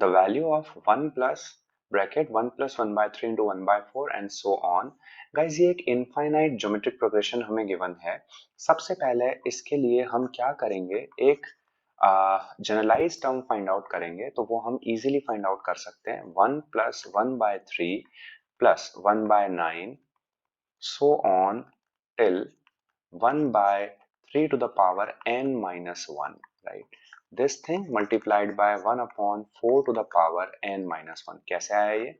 the value of 1 plus bracket 1 plus 1 by 3 into 1 by 4 and so on. Guys ये एक infinite geometric progression हमें given है. सबसे पहले इसके लिए हम क्या करेंगे, एक जनरलाइज टर्म फाइंड आउट करेंगे. तो वो हम इजीली फाइंड आउट कर सकते हैं. 1 plus 1 by 3 plus 1 by 9 so on till 1 by 3 to the power n minus 1, right? This thing multiplied by 1 upon 4 to the power n minus 1. कैसे आया ये?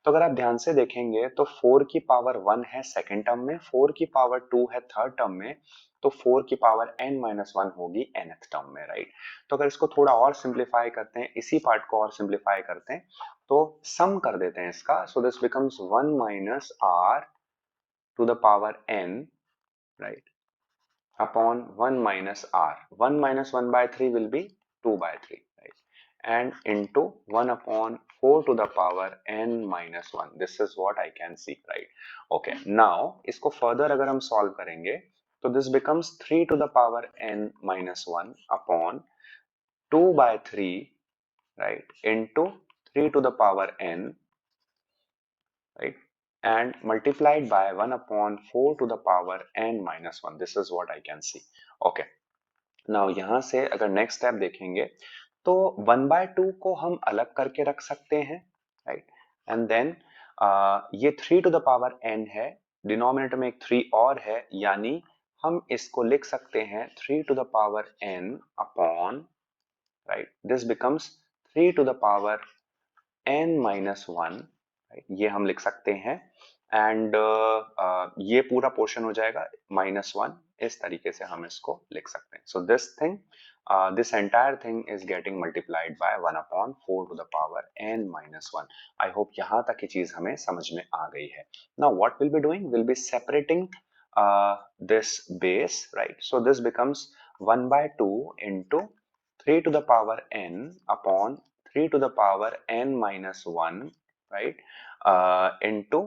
तो अगर आप ध्यान से देखेंगे तो 4 की पावर 1 है सेकेंड टर्म में, 4 की पावर 2 है थर्ड टर्म में, तो 4 की पावर n minus 1 होगी nth टर्म में, राइट? तो अगर इसको थोड़ा और सिंप्लीफाई करते हैं, इसी पार्ट को और सिंप्लीफाई करते हैं, तो सम कर देते हैं इसका. So this becomes 1 minus r to the power n, right, upon 1 minus r. 1 minus 1 by 3 will be 2 by 3, right? And into 1 upon 4 to the power n minus 1. This is what I can see, right? Okay, now इसको further अगर हम solve करेंगे तो this becomes 3 to the power n minus 1 upon 2 by 3, right, into 3 to the power n, right, and multiplied by 1 upon 4 to the power n minus 1. This is what I can see. Okay, now यहाँ से अगर next step देखेंगे तो 1 by 2 को हम अलग करके रख सकते हैं, right, and then ये 3 to the power n है, डिनोमिनेटर में एक 3 और है, यानी हम इसको लिख सकते हैं 3 to the power n upon, right, this becomes 3 to the power n minus 1, ये हम लिख सकते हैं. एंड ये पूरा पोर्शन हो जाएगा -1. इस तरीके से हम इसको लिख सकते हैं. So this thing, this entire thing is getting multiplied by 1 upon 4 to the power n minus 1. I hope यहाँ तक की चीज हमें समझ में आ गई है. Now what we'll be doing, we'll be separating this base, right? So this becomes 1 by 2 into 3 to the power n upon 3 to the power n minus 1, right, into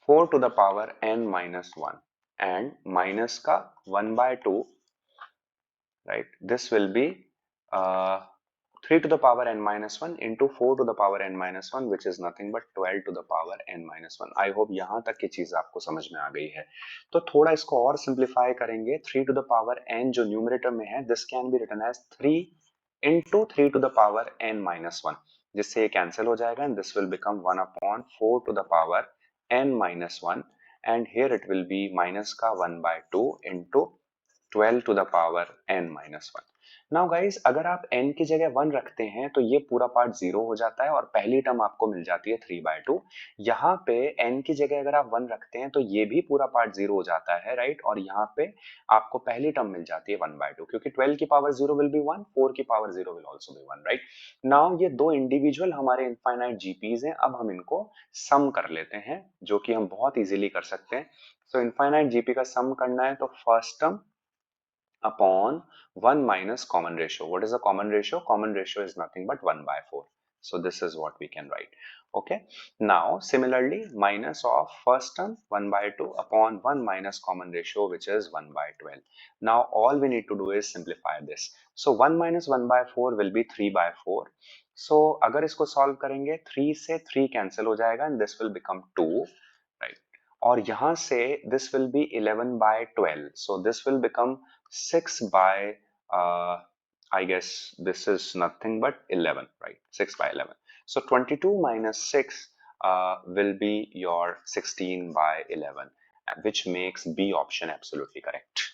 4 to the power n minus 1, and minus का 1 by 2, right, this will be 3 to the power n minus 1 into 4 to the power n minus 1, which is nothing but 12 to the power n minus 1. I hope यहाँ तक की चीज आपको समझ में आ गई है. तो थोड़ा इसको और सिंप्लीफाई करेंगे. 3 to the power n जो न्यूमरेटर में है, this can be written as 3 into 3 to the power n minus 1, जिससे ये कैंसिल हो जाएगा, and this will become 1 upon 4 to the power n minus 1, and here it will be minus का 1 by 2 into 12 to the power n minus 1. Now guys, अगर आप n की जगह 1 रखते हैं तो ये पूरा पार्ट 0 हो जाता है और पहली टर्म आपको मिल जाती है 3 by 2. यहाँ पे n की जगह अगर आप 1 रखते हैं तो ये भी पूरा पार्ट 0 हो जाता है, राइट, और यहाँ पे आपको पहली टर्म मिल जाती है 1 by 2, क्योंकि 12 की पावर 0 विल बी 1, 4 की power 0 will also be 1, right. Now ये दो इंडिविजुअल हमारे इनफाइनाइट जीपीज हैं. अब हम इनको सम कर लेते हैं, जो कि हम बहुत इजीली कर सकते हैं. सो इनफाइनाइट जीपी का सम करना है तो first term upon 1 minus common ratio. What is the common ratio? Common ratio is nothing but 1 by 4. So this is what we can write. Okay. Now similarly, minus of first term 1 by 2 upon 1 minus common ratio, which is 1 by 12. Now all we need to do is simplify this. So 1 minus 1 by 4 will be 3 by 4. So अगर इसको solve करेंगे 3 से 3 cancel हो जाएगा and this will become 2, right? और यहाँ से this will be 11 by 12. So this will become 6 by I guess this is nothing but 11, right? 6 by 11. So 22 minus 6 will be your 16 by 11, which makes B option absolutely correct.